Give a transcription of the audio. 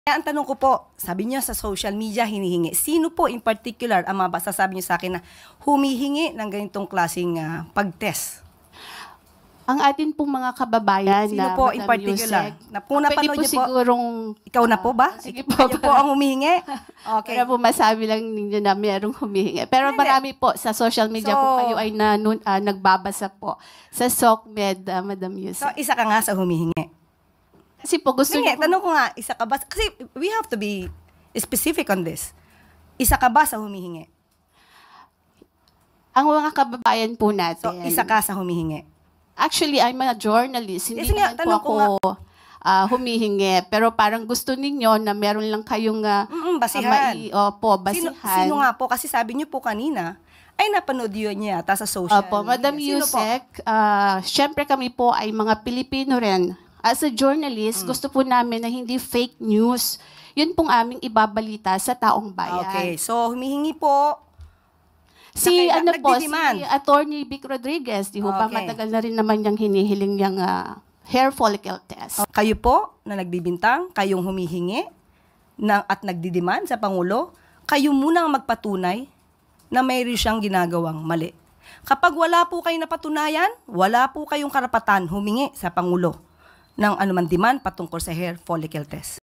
Kaya ang tanong ko po, sabi niyo sa social media hinihingi. Sino po in particular ang masasabi niyo sa akin na humihingi ng ganitong klaseng pag-test? Ang atin pong mga kababayan Sino na po in Madam particular? Yusek, Na po napanood pwede po niyo po. sigurong, Ikaw na po ba? sige po, Kayo po ang humihingi? Okay. para po masabi lang ninyo na mayroong humihingi. Pero Hindi. marami po sa social media So, kung kayo ay nagbabasa po sa SOCMED, Madam So, Yusek. isa ka nga sa humihingi. Kasi po gusto Sige, niyo po, tanong ko nga, isa ka ba? Kasi we have to be specific on this. Isa ka ba sa humihingi? ang mga kababayan po So, natin. isa ka sa humihingi. Actually, I'm a journalist. Hindi Yes, nga, naman po tanong ako ko humihingi. Pero parang gusto ninyo na meron lang kayong Basihan. basihan. Sino nga po? Kasi sabi niyo po kanina, ay napanood yun niya yata sa social Opo, media. Madam Sino po? Yusek, syempre kami po ay mga Pilipino rin. As a journalist, gusto po namin na hindi fake news. Yun pong aming ibabalita sa taong bayan. Okay, so humihingi po. Si nagdidiman. si Attorney Vic Rodriguez, di ho ba Okay. matagal na rin naman niyang hinihiling niyang hair follicle test. Kayo po na nagbibintang, kayong humihingi at nagdidiman sa Pangulo, kayo munang magpatunay na mayroon siyang ginagawang mali. Kapag wala po kayong napatunayan, wala po kayong karapatan humingi sa Pangulo ng anuman demand patungkol sa hair follicle test.